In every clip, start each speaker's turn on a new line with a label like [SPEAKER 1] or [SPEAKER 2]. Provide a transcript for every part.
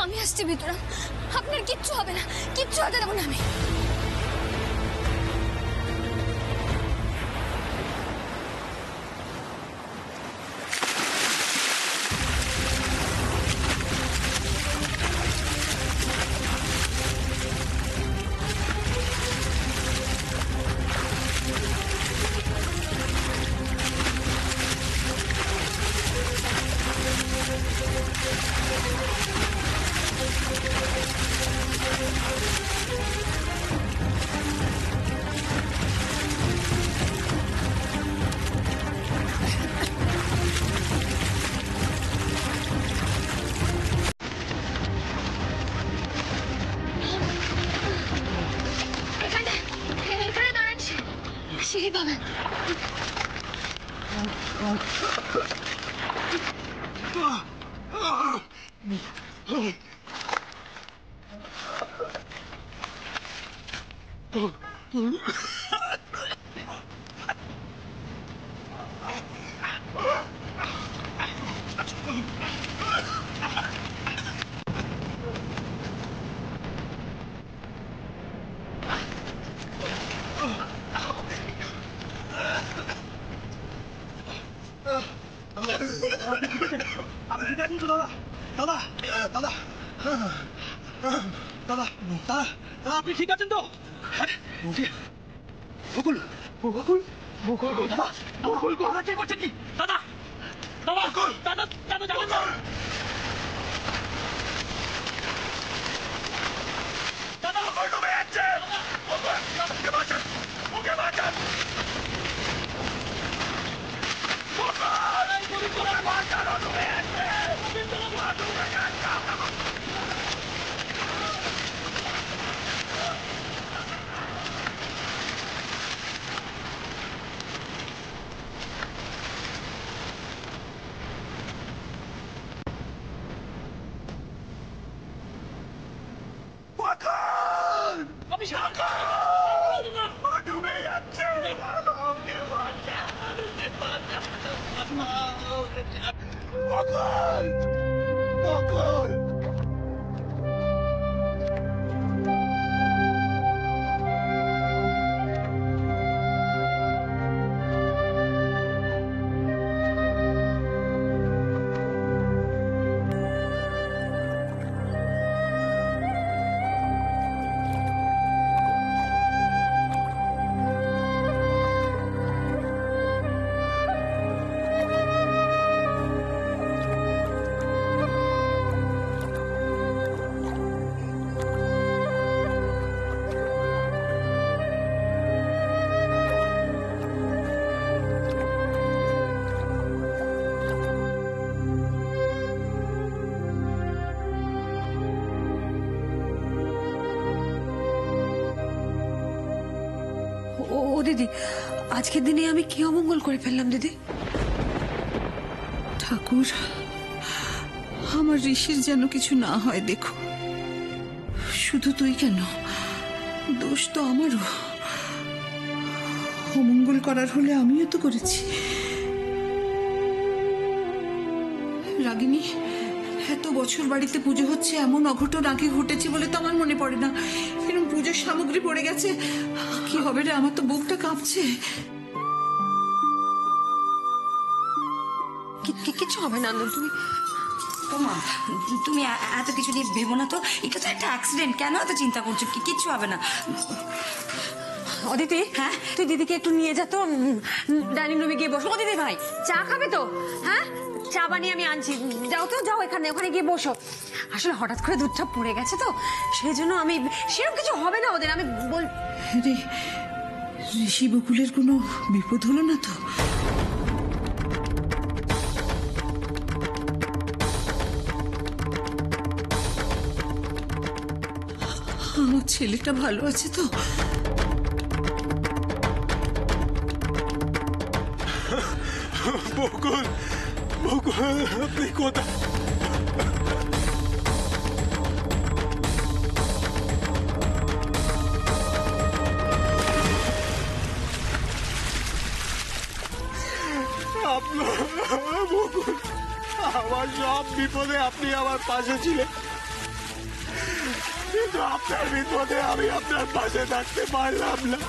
[SPEAKER 1] আমি আসছি ভিতরাম, আপনার কিচ্ছু হবে না, কিচ্ছু হতে দেবো না আমি। সিঁড়ি পাবেন।
[SPEAKER 2] দাদা দাদা দাদা দাদা আপনি ঠিক আছেন তো? বকুল বকুল বকুল দাদা বকুল কি করছেন কি দাদা? দাদা দাদা দাদা যাবেন না দাদা, বকুল ডুবে যাচ্ছে। ওকে বাঁচান, ওকে বাঁচান।
[SPEAKER 3] ও দিদি, আজকের দিনে আমি কি অমঙ্গল করে ফেললাম দিদি? ঠাকুর, আমার ঋষির যেন কিছু না হয় দেখো। শুধু তুই কেন, দোষ তো আমারও। অমঙ্গল করার হলে আমিও তো করেছি। রাগিনী, এত বছর বাড়িতে পুজো হচ্ছে, এমন অঘটন আগে ঘটেছে বলে তো আমার মনে পড়ে না। এরকম পুজোর সামগ্রী পড়ে গেছে, কি হবে রে? আমার তো বুকটা কাঁপছে।
[SPEAKER 1] কিচ্ছু হবে না, তুমি এত কিছু নিয়ে ভেবো না তো। এটা তো একটা অ্যাক্সিডেন্ট, কেন এত চিন্তা করছো? কিচ্ছু হবে না।
[SPEAKER 4] অদিতি, হ্যাঁ তুই দিদিকে একটু নিয়ে যা তো, ডাইনিং রুমে গিয়ে বসো। অদিতি ভাই, চা খাবে তো? হ্যাঁ, চা বানিয়ে আমি আনছি। যাও তো, যাও, ওখানে গিয়ে বসো। আসলে হঠাৎ করে দুধটা পড়ে গেছে তো, সেই জন্য আমি, সেরকম কিছু হবে না ওদের, আমি বল।
[SPEAKER 3] রে, ঋষি বকুলের কোনো বিপদ হলো না তো? আমার ছেলেটা ভালো আছে তো?
[SPEAKER 2] বকুল, বকুল আপনি কোথায়? বকুল, আমার সব বিপদে আপনি আমার পাশে ছিলেন। কিন্তু আপনার বিপদে আমি আপনার পাশে থাকতে পারলাম না।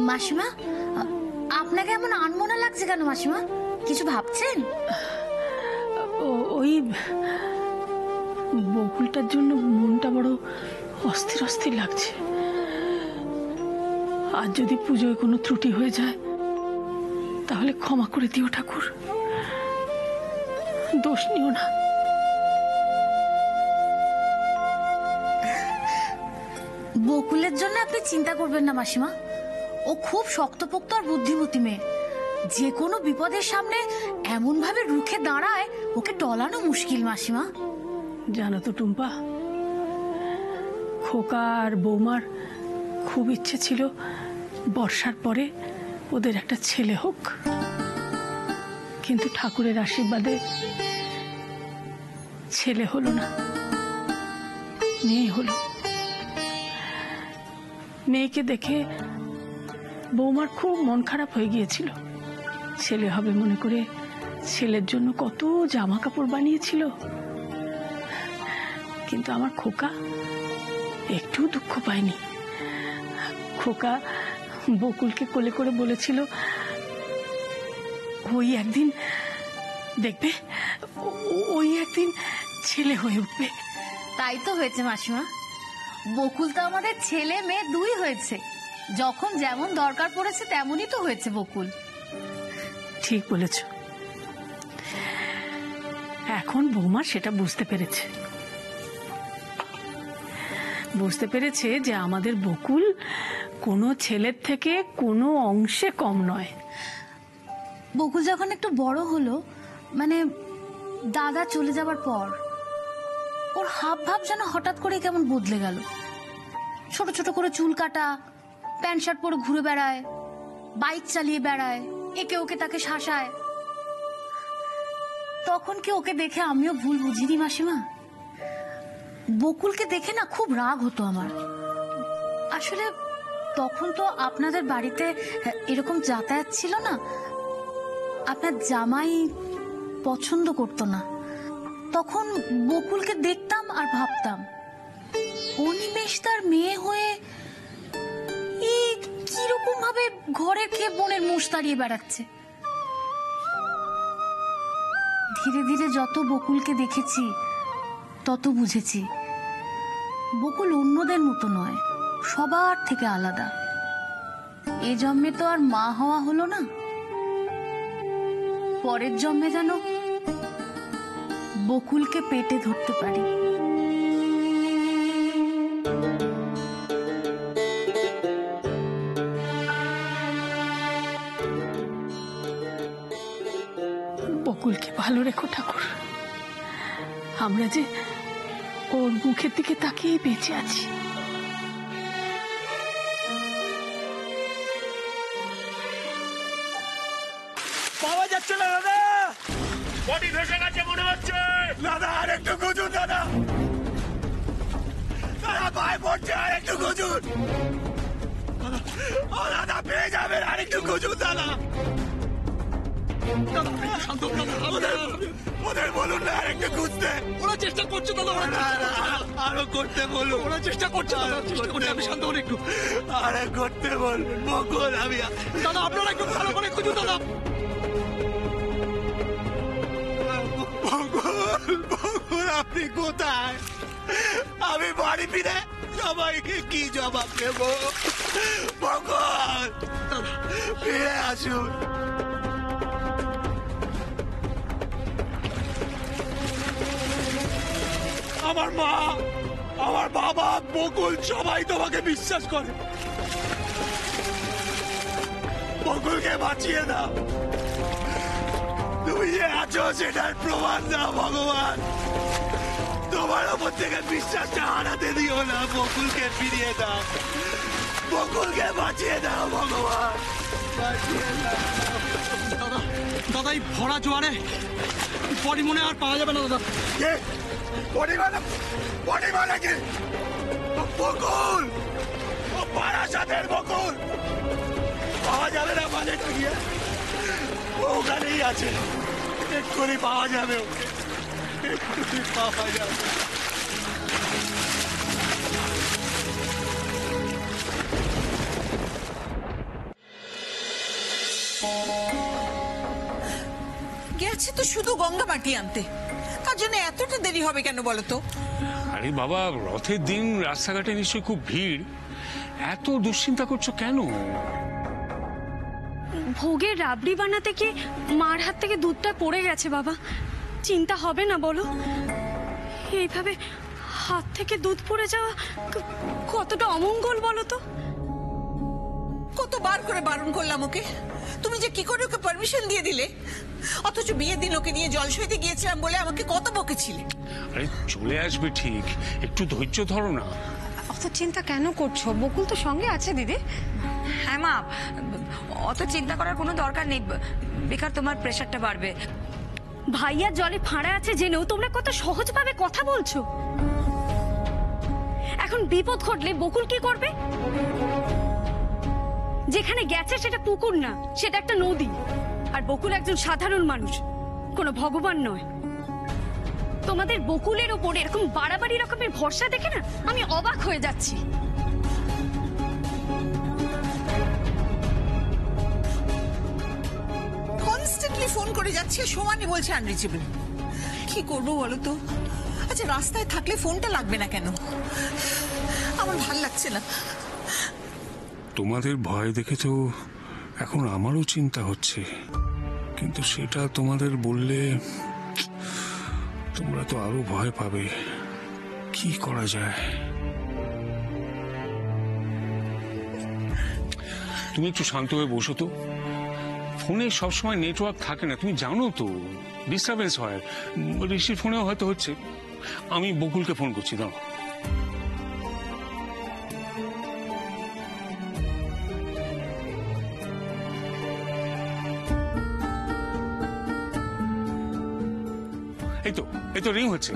[SPEAKER 5] মাসিমা, আপনাকে এমন আনমনা লাগছে কেন মাসিমা? কিছু ভাবছেন?
[SPEAKER 6] ওই বকুলটার জন্য মনটা বড় অস্থির অস্থির লাগছে। আর যদি পুজোয় কোনো ত্রুটি হয়ে যায় তাহলে ক্ষমা করে দিও ঠাকুর, দোষ নিও না।
[SPEAKER 5] বকুলের জন্য আপনি চিন্তা করবেন না মাসিমা, ও খুব শক্তপোক্ত আর বুদ্ধিমতী মেয়ে। যে কোনো বিপদের সামনে এমন ভাবে রুখে দাঁড়ায়, ওকে টলানো মুশকিল মাসিমা।
[SPEAKER 6] জানো তো টুম্পা, খোকা আর বৌমার খুব ইচ্ছে ছিল বর্ষার পরে ওদের একটা ছেলে হোক, কিন্তু ঠাকুরের আশীর্বাদে ছেলে হলো না, মেয়ে হলো। মেয়েকে দেখে বৌমার খুব মন খারাপ হয়ে গিয়েছিল। ছেলে হবে মনে করে ছেলের জন্য কত জামা কাপড় বানিয়েছিল, কিন্তু আমার খোকা একটু দুঃখ পায়নি। খোকা বকুলকে কোলে করে বলেছিল, ওই একদিন দেখবে, ওই একদিন ছেলে হয়ে উঠবে।
[SPEAKER 5] তাই তো হয়েছে মাসিমা, বকুল তো আমাদের ছেলে মেয়ে দুই হয়েছে। যখন যেমন দরকার পড়েছে তেমনই তো হয়েছে বকুল।
[SPEAKER 6] ঠিক বলেছ। এখন বৌমা সেটা বুঝতে পেরেছে যে আমাদের বকুল কোনো ছেলের থেকে কোনো অংশে কম নয়।
[SPEAKER 5] বকুল যখন একটু বড় হলো, মানে দাদা চলে যাবার পর, ওর হাব ভাব যেন হঠাৎ করে কেমন বদলে গেল। ছোট ছোট করে চুল কাটা, প্যান্ট শার্ট পরে ঘুরে বেড়ায়, বাইক চালিয়ে বেড়ায়, একে ওকে তাকে শাসায়। তখন কি ওকে দেখে আমিও ভুল বুঝিনি মাসিমা? বকুলকে দেখে না খুব রাগ হতো আমার। আসলে তখন তো আপনাদের বাড়িতে এরকম যাতায়াত ছিল না, আপনার জামাই পছন্দ করতো না। তখন বকুলকে দেখতাম আর ভাবতাম, অনিমেষ তার মেয়ে হয়ে কিরকম ভাবে ঘরের খেয়ে বোনের মোষ তাড়িয়ে বেড়াচ্ছে। ধীরে ধীরে যত বকুলকে দেখেছি তত বুঝেছি, বকুল অন্যদের মতো নয়, সবার থেকে আলাদা। এ জন্মে তো আর মা হওয়া হলো না, পরের জন্মে যেন বকুলকে পেটে ধরতে পারি।
[SPEAKER 6] বকুলকে ভালো রেখো ঠাকুর, আমরা যে ওর মুখের দিকে তাকিয়েই বেঁচে আছি।
[SPEAKER 2] পাওয়া যাচ্ছে না দাদা, বডি ভেসে গেছে মনে হচ্ছে। দাদা আর একটু খুঁজুন দাদা, দাদা পায়ে পড়ছে, আর একটু খুঁজুন। ও দাদা পেয়ে যাবেন, আর একটু খুঁজুন দাদা। ওদের বলুন না আর একটু খুঁজতে। ওরা চেষ্টা করছে দাদা, আরো করতে বলুন। ওরা চেষ্টা করছে দাদা, চেষ্টা করছে। আমি শান্ত হন একটু, আরে করতে বলুন। বকুল আমি দাদা, আপনারা একটু ভালো করে খুঁজুন দাদা। বকুল, বকুল আপনি কোথায়? আমি বাড়ি ফিরে সবাইকে কি জবাব দেব? ভগবান ফিরে আসুন। আমার মা, আমার বাবা, বকুল সবাই তোমাকে বিশ্বাস করে। বকুলকে বাঁচিয়ে দাও। তুমি যে আছো সেটার প্রমাণ দাও ভগবান। তোমার ওপর থেকে বিশ্বাসটা হারাতে দিও না। বকুলকে ফিরিয়ে দাও, বকুলকে বাঁচিয়ে দাও ভগবান, বাঁচিয়ে দাও।
[SPEAKER 7] দাদা দাদা এই ভরা জোয়ারে বডি মনে আর পাওয়া যাবে না দাদা।
[SPEAKER 2] কে পরিমাণ কি? বকুল, ও বারাসাতের বকুল পাওয়া যাবে না মানে গিয়ে ওখানেই আছে। এক্ষুনি পাওয়া যাবে, ওকে এক্ষুনি পাওয়া যাবে।
[SPEAKER 3] গেছে তো শুধু গঙ্গা মাটি আনতে, তার জন্য এতটা দেরি হবে কেন বলো তো?
[SPEAKER 8] আরে বাবা, রথের দিন রাস্তাঘাটে নিশ্চয়ই খুব ভিড়, এত দুশ্চিন্তা করছো কেন?
[SPEAKER 4] ভোগের রাবড়ি বানাতে গিয়ে মার হাত থেকে দুধটা পড়ে গেছে বাবা। চিন্তা হবে না বলো? এইভাবে হাত থেকে দুধ পড়ে যাওয়া কতটা অমঙ্গল বলো তো?
[SPEAKER 3] কতবার করে বারণ করলাম ওকে, তুমি যে কি করে ওকে পারমিশন দিয়ে দিলে? অথচ বিয়ের দিন ওকে নিয়ে জল সইতে গিয়েছিলাম বলে আমাকে কত বকেছিলে।
[SPEAKER 8] আরে চলে আসবে ঠিক, একটু ধৈর্য ধরো না।
[SPEAKER 4] অত চিন্তা কেন করছো? বকুল তো সঙ্গে আছে দিদি।
[SPEAKER 1] হ্যাঁ মা, অত চিন্তা করার কোনো দরকার নেই, বেকার তোমার প্রেশারটা বাড়বে।
[SPEAKER 4] ভাইয়া জলে ফাঁড়া আছে জেনেও তোমরা কত সহজভাবে কথা বলছো। এখন বিপদ ঘটলে বকুল কি করবে? যেখানে গেছে সেটা পুকুর না, সেটা একটা নদী। আর বকুল একজন সাধারণ মানুষ, কোনো ভগবান নয়। তোমাদের বকুলের ওপর এরকম বাড়াবাড়ি রকমের ভরসা দেখে না আমি অবাক হয়ে যাচ্ছি।
[SPEAKER 3] কনস্ট্যান্টলি ফোন করে যাচ্ছে, সমানে বলছে আনরিচেবল। কি করবো বলো তো? আচ্ছা রাস্তায় থাকলে ফোনটা লাগবে না কেন? আমার ভাল লাগছে না।
[SPEAKER 8] তোমাদের ভয় দেখে তো এখন আমারও চিন্তা হচ্ছে, কিন্তু সেটা তোমাদের বললে তোমরা তো আরো ভয় পাবে। কি করা যায়? তুমি একটু শান্ত হয়ে বসো তো। ফোনে সবসময় নেটওয়ার্ক থাকে না, তুমি জানো তো, ডিস্টারবেন্স হয়। ঋষির ফোনেও হয়তো হচ্ছে। আমি বকুলকে ফোন করছি, দাও। এই তো রিং হচ্ছে।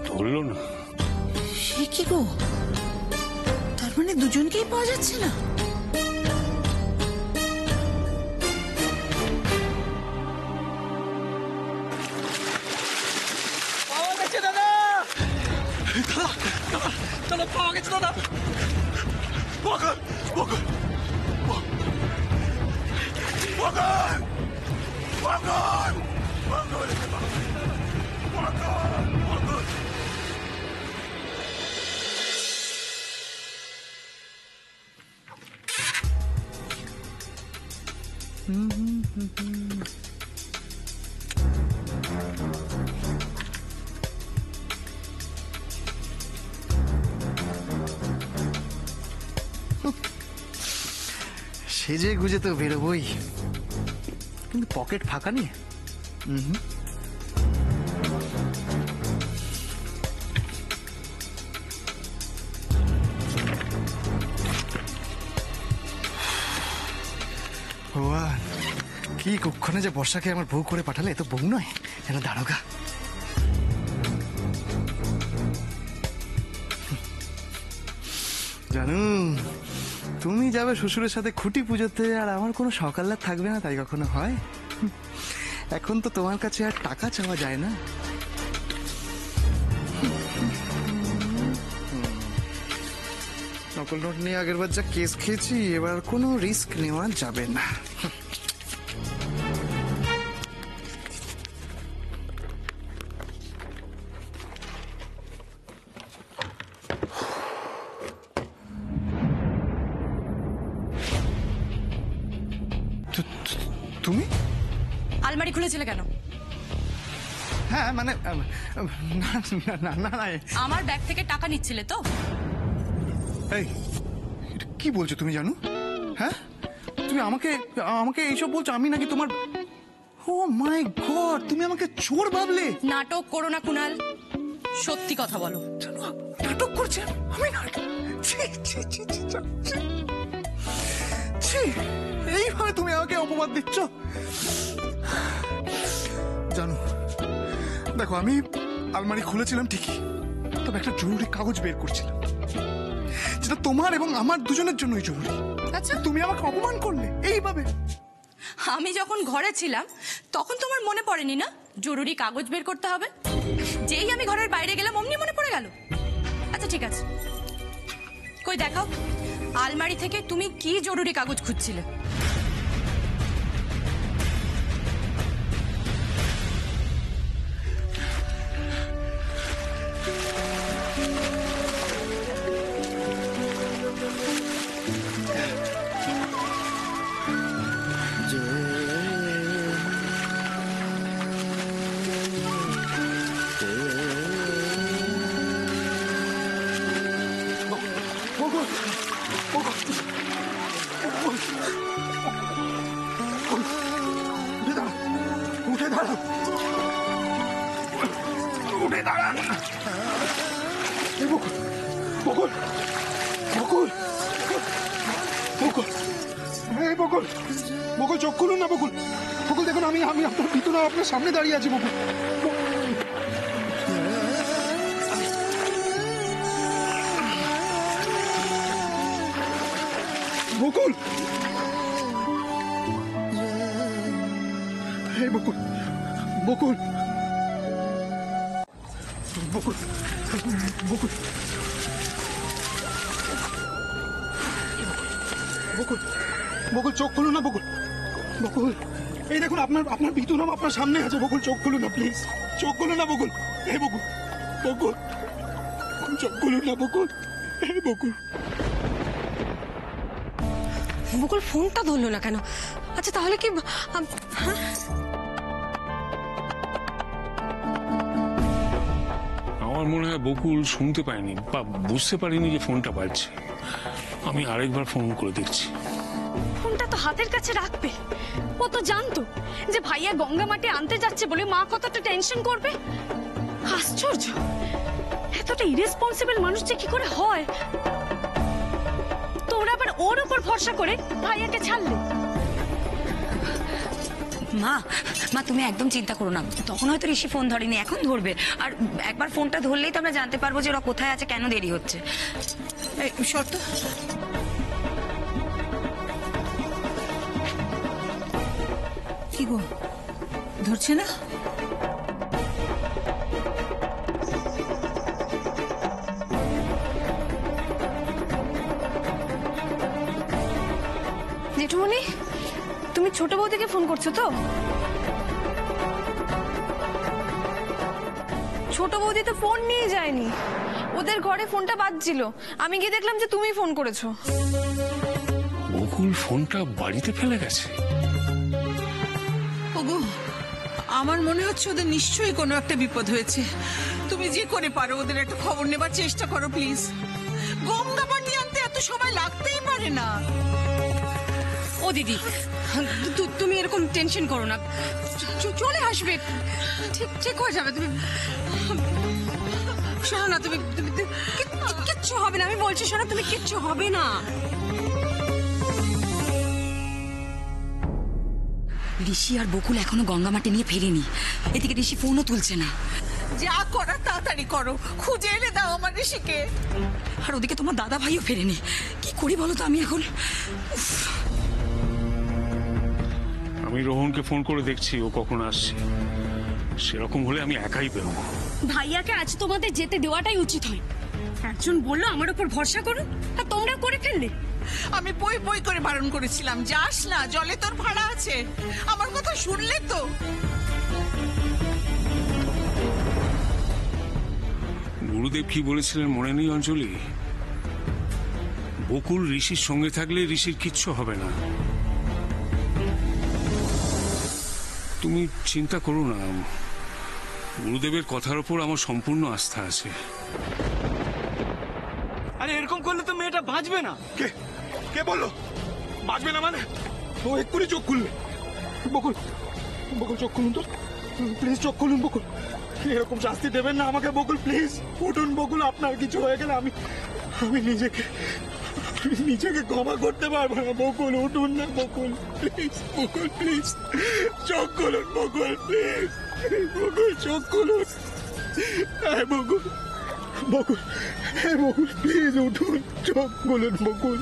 [SPEAKER 8] ধরলো না।
[SPEAKER 3] সে কি গো, তার মানে দুজনকেই পাওয়া যাচ্ছে না?
[SPEAKER 7] পাওয়া গেছে দাদা। দাদা পাওয়া গেছে দাদা।
[SPEAKER 2] বকুল, বকুল, বকুল, বকুল, বকুল, বকুল।
[SPEAKER 9] সেজে গুজে তো বেরোবই, কিন্তু পকেট ফাঁকা নেই। ভগবান, কি কক্ষণে যে বর্ষাকে আমার বউ করে পাঠালে, এ তো বউ নয়, যেন দারোগা। জানু, তুমি যাবে শ্বশুরের সাথে খুঁটি পুজোতে, আর আমার কোনো সকাল্লা থাকবে না, তাই কখনো হয়? এখন তো তোমার কাছে আর টাকা চাওয়া যায় না। নকল নোট নিয়ে আগেরবার যা কেস খেয়েছি, এবার কোনো রিস্ক নেওয়া যাবে না। তুমি?
[SPEAKER 1] আলমারি খুলেছিলে কেন?
[SPEAKER 9] হ্যাঁ মানে না না না না।
[SPEAKER 1] আমার ব্যাগ থেকে টাকা নিচ্ছিলে তো?
[SPEAKER 9] এই এটা কি বলছো তুমি জানো? হ্যাঁ তুমি আমাকে আমাকে এইসব বলছো? আমি নাকি তোমার? ও মাই গড, তুমি আমাকে চোর ভাবলে?
[SPEAKER 1] নাটক করো না কুনাল, সত্যি কথা বলো।
[SPEAKER 9] নাটক করছে? আমি নাটক? ছি ছি ছি ছি ছি। ছি, এইভাবে তুমি আমাকে অপবাদ দিচ্ছ? জানো, দেখো আমি আলমারি খুলেছিলাম ঠিকই, তবে একটা জরুরি কাগজ বের করছিলাম, যেটা তোমার এবং আমার দুজনের জন্যই জরুরি।
[SPEAKER 1] আচ্ছা,
[SPEAKER 9] তুমি আমাকে অপমান করলে এইভাবে।
[SPEAKER 1] আমি যখন ঘরে ছিলাম তখন তোমার মনে পড়েনি না জরুরি কাগজ বের করতে হবে? যেই আমি ঘরের বাইরে গেলাম অমনি মনে পড়ে গেল। আচ্ছা ঠিক আছে, কই দেখাও আলমারি থেকে তুমি কি জরুরি কাগজ খুঁজছিলে?
[SPEAKER 9] উঠে দাঁড়াও, উঠে দাঁড়ান। বকুল বকুল বকুল বকুল, এই বকুল বকুল, চোখ খুলুন না বকুল। বকুল দেখুন, আমি আমি আপনার ভিতরে আপনার সামনে দাঁড়িয়ে আছি বকুল। বকুল, এই বকুল বকুল বকুল বকুল বকুল বকুল, চোখ খুলুন না বকুল। বকুল, এই দেখুন আপনার আপনার ভিতর আপনার সামনে আছে বকুল, চোখ খুলুন না প্লিজ, চোখ খুলুন না বকুল। এই বকুল বকুল, চোখ খুলুন না বকুল। এই বকুল।
[SPEAKER 4] বকুল ফোনটা ধরলো না কেন? আচ্ছা তাহলে কি হ্যাঁ?
[SPEAKER 8] আমার মনে হয় বকুল শুনতে পায়নি বা বুঝতে পারিনি যে ফোনটা বাজছে। আমি আরেকবার ফোন করে দেখছি।
[SPEAKER 5] ফোনটা তো হাতের কাছে রাখবে, ও তো জানতো যে ভাইয়া গঙ্গা মাটি আনতে যাচ্ছে বলে মা কতটা টেনশন করবে। আশ্চর্য, এতটা ইরেসপন্সিবল মানুষ যে কি করে হয়। তোরা আবার ওর উপর ভরসা করে ভাইয়াকে ছাড়লে।
[SPEAKER 1] মা মা তুমি একদম চিন্তা করো না, তখন হয়তো ঋষি ফোন ধরেনি, এখন ধরবে। আর একবার ফোনটা ধরলেই তো আমরা জানতে পারবো যে ওরা কোথায় আছে, কেন দেরি হচ্ছে।
[SPEAKER 3] শর্ত কি গো, ধরছে না?
[SPEAKER 4] জেঠুমনি, তুমি ছোট বৌদিকে ফোন করছো তো? ছোট বৌদি তো ফোন নিয়ে যায়নি, ওদের ঘরে ফোনটা বাজছিল, আমি গিয়ে দেখলাম যে তুমি ফোন করেছো।
[SPEAKER 8] বকুল ফোনটা বাড়িতে ফেলে গেছে?
[SPEAKER 3] ওগো, আমার মনে হচ্ছে ওদের নিশ্চয়ই কোনো একটা বিপদ হয়েছে। তুমি যে করে পারো ওদের একটা খবর নেবার চেষ্টা করো প্লিজ। গঙ্গা মাটি আনতে এত সময় লাগতেই পারে না।
[SPEAKER 4] ও দিদি, তুমি এরকম টেনশন করো না, চলে আসবে, ঠিক ঠিক হয়ে যাবে। তুমি শোনো না, তুমি কিচ্ছু হবে না, আমি বলছি শোনো, তুমি কিচ্ছু হবে না।
[SPEAKER 1] ঋষি আর বকুল এখনো গঙ্গামাটি নিয়ে ফেরেনি, এদিকে ঋষি ফোনও তুলছে না।
[SPEAKER 3] যা করার তাড়াতাড়ি করো, খুঁজে এনে দাও আমার ঋষিকে।
[SPEAKER 1] আর ওদিকে তোমার দাদা ভাইও ফেরেনি, কি করি বলো তো আমি এখন?
[SPEAKER 8] আমি রোহনকে ফোন করে দেখছি ও কখন আসছে। সেরকম হলে আমি একাই বেরোবো।
[SPEAKER 4] ভাইয়াকে আজ তোমাদের যেতে দেওয়াটাই উচিত হয়। একজন বললো আমার উপর ভরসা করুন, আর তোমরা করে ফেললে।
[SPEAKER 3] আমি বই বই করে বারণ করেছিলাম, যাস না, জলে তোর ভাড়া আছে। আমার কথা শুনলে তো?
[SPEAKER 8] গুরুদেব কি বলেছিলেন মনে নেই অঞ্জলি? বকুল ঋষির সঙ্গে থাকলে ঋষির কিচ্ছু হবে না। তুমি চিন্তা করো না, গুরুদেবের কথার উপর আমার সম্পূর্ণ আস্থা আছে।
[SPEAKER 7] আরে এরকম করলে তো মেয়েটা বাঁচবে না।
[SPEAKER 9] কে কে বললো বাঁচবে না? মানে ও এক্ষুনি চোখ খুলবে। বকুল, বকুল চোখ খুলুন তো প্লিজ, চোখ খুলুন বকুল। এরকম শাস্তি দেবেন না আমাকে বকুল, প্লিজ উঠুন বকুল। আপনার কিছু হয়ে গেলে আমি নিজেকে ক্ষমা করতে পারবো না। বকুল উঠুন না বকুল, প্লিজ বকুল, প্লিজ চোখ খুলুন বকুল, প্লিজ বকুল চোখ খুলুন। হ্যাঁ বকুল, বকুল, হ্যাঁ বকুল, প্লিজ উঠুন, চোখ খুলুন বকুল।